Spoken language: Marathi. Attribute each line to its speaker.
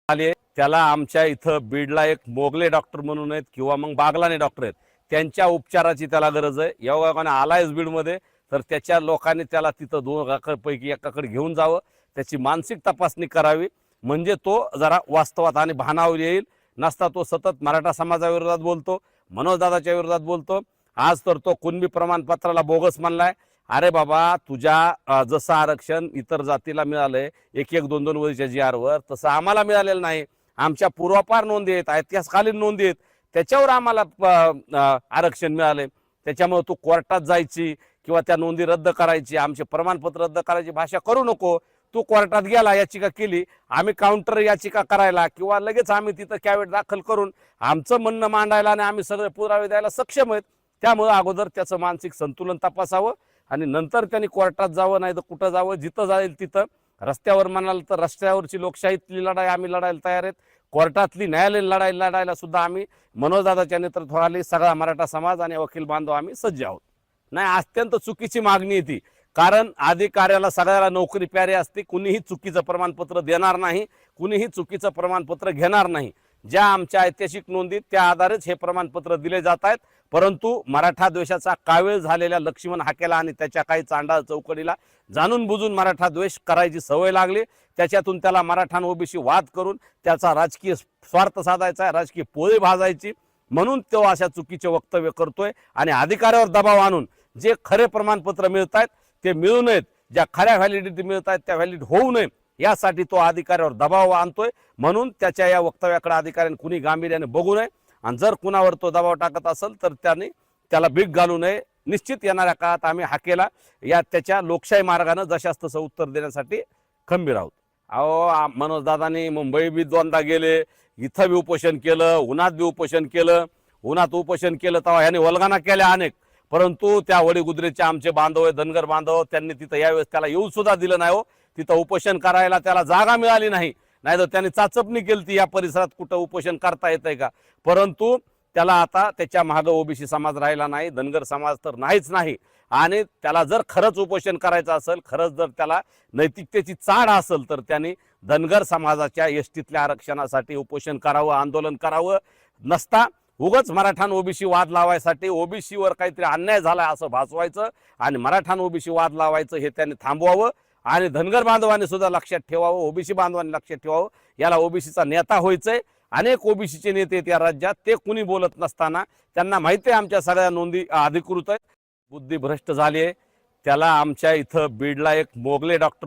Speaker 1: आले त्याला आमच्या इथं बीडला एक मोगले डॉक्टर म्हणून आहेत किंवा मग बागलाने डॉक्टर आहेत, त्यांच्या उपचाराची त्याला गरज आहे। योगायोगाने आलायच बीडमध्ये तर त्याच्या लोकांनी त्याला तिथं दोघांपैकी एकाकडे घेऊन जावं, त्याची मानसिक तपासणी करावी, म्हणजे तो जरा वास्तवात आणि भानावर येईल। नसता तो सतत मराठा समाजाविरोधात बोलतो, मनोजदादाच्या विरोधात बोलतो। आज तर तो कुणबी प्रमाणपत्राला बोगस म्हणलाय। अरे बाबा, तुझ्या जसं आरक्षण इतर जातीला मिळालंय 1-1, 2-2 वर्षाच्या जीआरवर, तसं आम्हाला मिळालेलं नाही। आमच्या पूर्वापार नोंदी आहेत, इतिहासकालीन नोंदी आहेत, त्याच्यावर आम्हाला आरक्षण मिळाले। त्याच्यामुळे तू कोर्टात जायची किंवा त्या नोंदी रद्द करायची, आमचे प्रमाणपत्र रद्द करायची भाषा करू नको। तू कोर्टात गेला, याचिका केली, आम्ही काउंटर याचिका करायला किंवा लगेच आम्ही तिथं कॅवेट दाखल करून आमचं म्हणणं मांडायला आणि आम्ही सगळे पुरावे द्यायला सक्षम आहेत। त्यामुळे अगोदर त्याचं मानसिक संतुलन तपासावं आणि नंतर त्यांनी कोर्टात जावं, नाही तर कुठं जावं, जिथं जाईल तिथं। रस्त्यावर म्हणाल तर रस्त्यावरची लोकशाहीतली लढाई आम्ही लढायला तयार आहेत, कोर्टातली न्यायालयीन लढायला सुद्धा आम्ही मनोजदादाच्या नेतृत्वाखाली सगळा मराठा समाज आणि वकील बांधव आम्ही सज्ज आहोत। नाही, अत्यंत चुकीची मागणी आहे ती, कारण अधिकाऱ्याला सगळ्याला नोकरी प्यारी असते। कुणीही चुकीचं प्रमाणपत्र देणार नाही, कुणीही चुकीचं प्रमाणपत्र घेणार नाही। ज्या आमच्या ऐतिहासिक नोंदीत त्या आधारेच हे प्रमाणपत्र दिले जात आहेत। परंतु मराठा द्वेषाचा कावीळ झालेल्या लक्ष्मण हाकेला आणि त्याच्या काही चांडाळ चौकडीला जाणून बुजून मराठा द्वेष करायची सवय लागली। त्याच्यातून त्याला मराठा ओबीसी वाद करून त्याचा राजकीय स्वार्थ साधायचा, राजकीय पोळी भाजायची, म्हणून तो अशा चुकीचे वक्तव्य करतोय। आणि अधिकाऱ्यावर दबाव आणून जे खरे प्रमाणपत्र मिळत आहेत ते मिळू नयेत, ज्या खऱ्या व्हॅलिडिटी मिळत आहेत त्या व्हॅलिड होऊ नये, यासाठी तो अधिकाऱ्यावर दबाव आणतोय। म्हणून त्याच्या या वक्तव्याकडे अधिकाऱ्यांनी कुणी गांभीर्याने बघू नये आणि जर कुणावर तो दबाव टाकत असेल तर त्याला भीक घालू नये। निश्चित येणाऱ्या काळात आम्ही हाकेला त्याच्या लोकशाही मार्गाने जशास तसं उत्तर देण्यासाठी खंबीर आहोत। अहो, मनोजदादांनी मुंबई बी 2दा गेले, इथं बी उपोषण केलं, उन्हात बी उपोषण केलं। उन्हात उपोषण केलं तेव्हा ह्याने वल्गना केल्या अनेक, परंतु त्या वडीगुद्रेचे आमचे बांधव, धनगर बांधव, त्यांनी तिथं यावेळेस त्याला येऊ सुद्धा दिलं नाही हो। तिथं उपोषण करायला त्याला जागा मिळाली नाही, नाहीतर त्यांनी चाचपणी केली या परिसरात कुठं उपोषण करता येतंय का। परंतु त्याला आता त्याच्या मागे ओबीसी समाज राहिला नाही, धनगर समाज तर नाहीच नाही। आणि त्याला जर खरंच उपोषण करायचं असेल, खरंच जर त्याला नैतिकतेची चाड असेल, तर त्यांनी धनगर समाजाच्या एसटीतल्या आरक्षणासाठी उपोषण करावं, आंदोलन करावं। नसता उगाच मराठा ओबीसी वाद लावायसाठी ओबीसीवर काहीतरी अन्याय झालाय असं भासवायचं आणि मराठा ओबीसी वाद लावायचं हे त्यांनी थांबवावं। आणि धनगर बांधवांनी सुद्धा लक्षात ठेवावं, ओबीसी बांधवांनी लक्षात ठेवावं, याला ओबीसीचा नेता व्हायचंय। अनेक ओबीसीचे नेते आहेत या राज्यात, ते कुणी बोलत नसताना त्यांना माहिती आहे आमच्या सगळ्या नोंदी अधिकृत आहेत। बुद्धी भ्रष्ट झाली आहे, त्याला आमच्या इथं बीडला एक मोगले डॉक्टर